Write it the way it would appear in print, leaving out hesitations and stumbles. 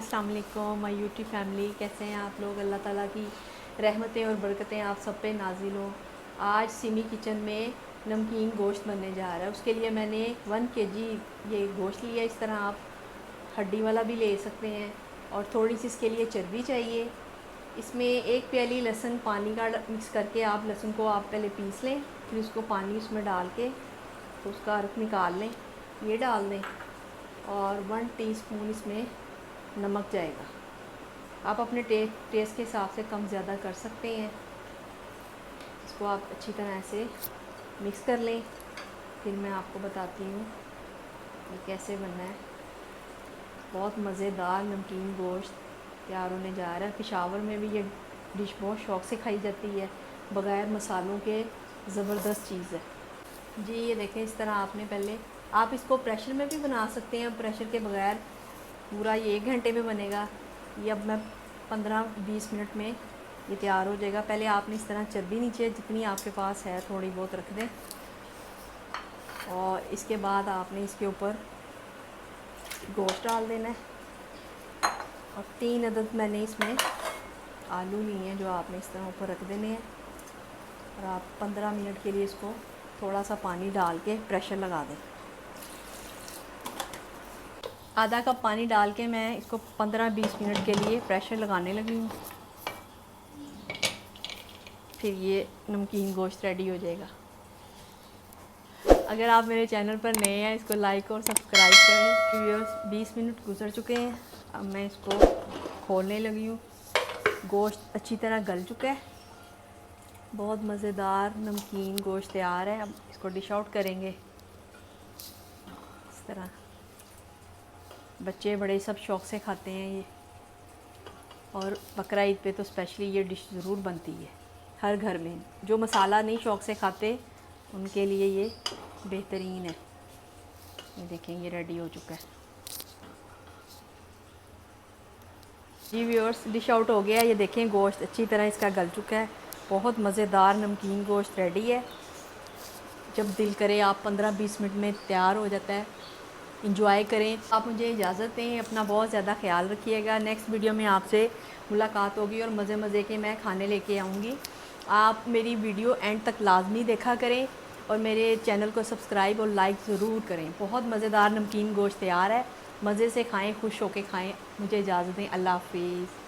अस्सलाम वालेकुम my YouTube family. कैसे हैं आप लोग? अल्लाह ताला की रहमतें और बरकतें आप सब पे नाजिल हो। आज सिमी किचन में नमकीन गोश्त बनने जा रहा है। उसके लिए मैंने 1 केजी ये गोश्त लिया। इस तरह आप हड्डी वाला भी ले सकते हैं। और थोड़ी सी इसके लिए चर्बी चाहिए। इसमें 1 प्याली लहसुन पानी का मिक्स करके आप लहसुन को आप पहले पीस लें, फिर उसको पानी उसमें डाल के तो उसका अर्क निकाल लें, ये डाल दें। और 1 टीस्पून इसमें नमक जाएगा। आप अपने टेस्ट के हिसाब से कम ज़्यादा कर सकते हैं। इसको आप अच्छी तरह से मिक्स कर लें। फिर मैं आपको बताती हूँ ये कैसे बनना है। बहुत मज़ेदार नमकीन गोश्त तैयार होने जा रहा है। पेशावर में भी ये डिश बहुत शौक़ से खाई जाती है, बग़ैर मसालों के ज़बरदस्त चीज़ है जी। ये देखें, इस तरह आपने पहले आप इसको प्रेशर में भी बना सकते हैं, प्रेशर के बगैर पूरा ये 1 घंटे में बनेगा। ये अब मैं 15-20 मिनट में ये तैयार हो जाएगा। पहले आपने इस तरह चर्बी नीचे जितनी आपके पास है थोड़ी बहुत रख दें, और इसके बाद आपने इसके ऊपर गोश्त डाल देना है। और 3 अदद मैंने इसमें आलू लिए हैं जो आपने इस तरह ऊपर रख देने हैं। और आप 15 मिनट के लिए इसको थोड़ा सा पानी डाल के प्रेशर लगा दें। आधा कप पानी डाल के मैं इसको 15-20 मिनट के लिए प्रेशर लगाने लगी हूँ। फिर ये नमकीन गोश्त रेडी हो जाएगा। अगर आप मेरे चैनल पर नए हैं, इसको लाइक और सब्सक्राइब करें। व्यूअर्स 20 मिनट गुजर चुके हैं। अब मैं इसको खोलने लगी हूँ। गोश्त अच्छी तरह गल चुका है। बहुत मज़ेदार नमकीन गोश्त तैयार है। अब इसको डिश आउट करेंगे। इस तरह बच्चे बड़े सब शौक़ से खाते हैं ये। और बकरा ईद पे तो स्पेशली ये डिश ज़रूर बनती है हर घर में। जो मसाला नहीं शौक़ से खाते उनके लिए ये बेहतरीन है। ये देखें, ये रेडी हो चुका है जी। व्यूअर्स डिश आउट हो गया। ये देखें, गोश्त अच्छी तरह इसका गल चुका है। बहुत मज़ेदार नमकीन गोश्त रेडी है। जब दिल करे आप 15-20 मिनट में तैयार हो जाता है। इंजॉय करें। आप मुझे इजाज़त दें। अपना बहुत ज़्यादा ख्याल रखिएगा। नेक्स्ट वीडियो में आपसे मुलाकात होगी और मज़े के मैं खाने लेके आऊँगी। आप मेरी वीडियो एंड तक लाजमी देखा करें और मेरे चैनल को सब्सक्राइब और लाइक ज़रूर करें। बहुत मज़ेदार नमकीन गोश्त तैयार है। मज़े से खाएं, खुश होके खाएं। मुझे इजाज़त दें। अल्लाह हाफ़िज़।